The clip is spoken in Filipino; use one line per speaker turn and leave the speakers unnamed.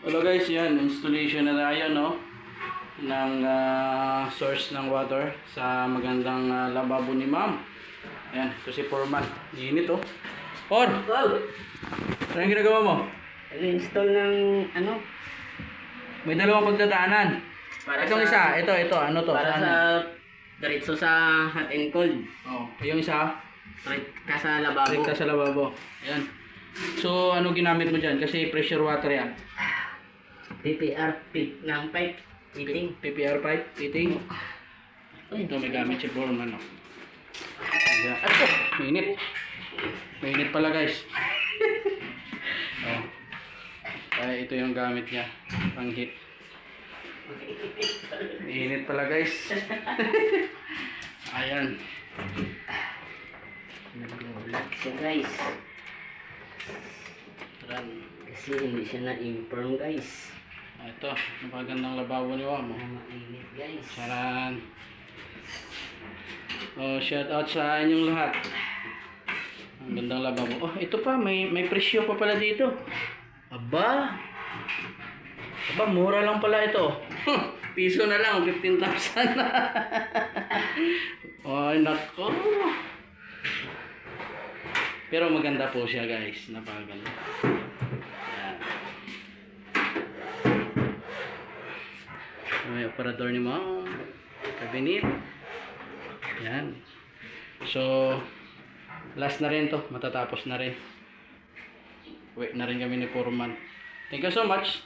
Hello guys, yan, installation na tayo, no? Ng source ng water sa magandang lababo ni ma'am. Ayan, ito si Foreman. Init, oh. Por! Ano yung ginagawa mo?
Install ng ano?
May dalawang pagdadaanan.
Para
Itong
sa-
isa, ito, ano to?
Para
Saan?
sa diretso sa hot and cold.
Oh, yung isa,
Right ka sa lababo.
direkta sa lababo. Ayan. So, ano ginamit mo dyan? Kasi pressure water yan.
PPR pit ng pipe. Fitting.
PPR pipe, fitting. Ito may gamit si Foreman, no? Ayan. Ito, mainit. Mainit pala, guys. Oh. Ay, ito yung gamit niya. Pang heat. Mainit pala, guys. Ayan.
Nag-vlog siya guys.
Ayan.
Kasi hindi siya na-inform guys.
Ito, napagandang lababo ni Ma'am.
Na mainit guys.
Charan. Oh, shout out sa inyong lahat. Ang gandang lababo. Oh, ito pa, may presyo pa pala dito. Aba. Aba, mura lang pala ito. Piso na lang, 15,000 na. Ay, nako. Pero maganda po siya, guys. Napakaganda. Ayan. May operador ni Ma'am. Cabinet. Yan. So, last na rin to. Matatapos na rin. Wait na rin kami ni Foreman. Thank you so much.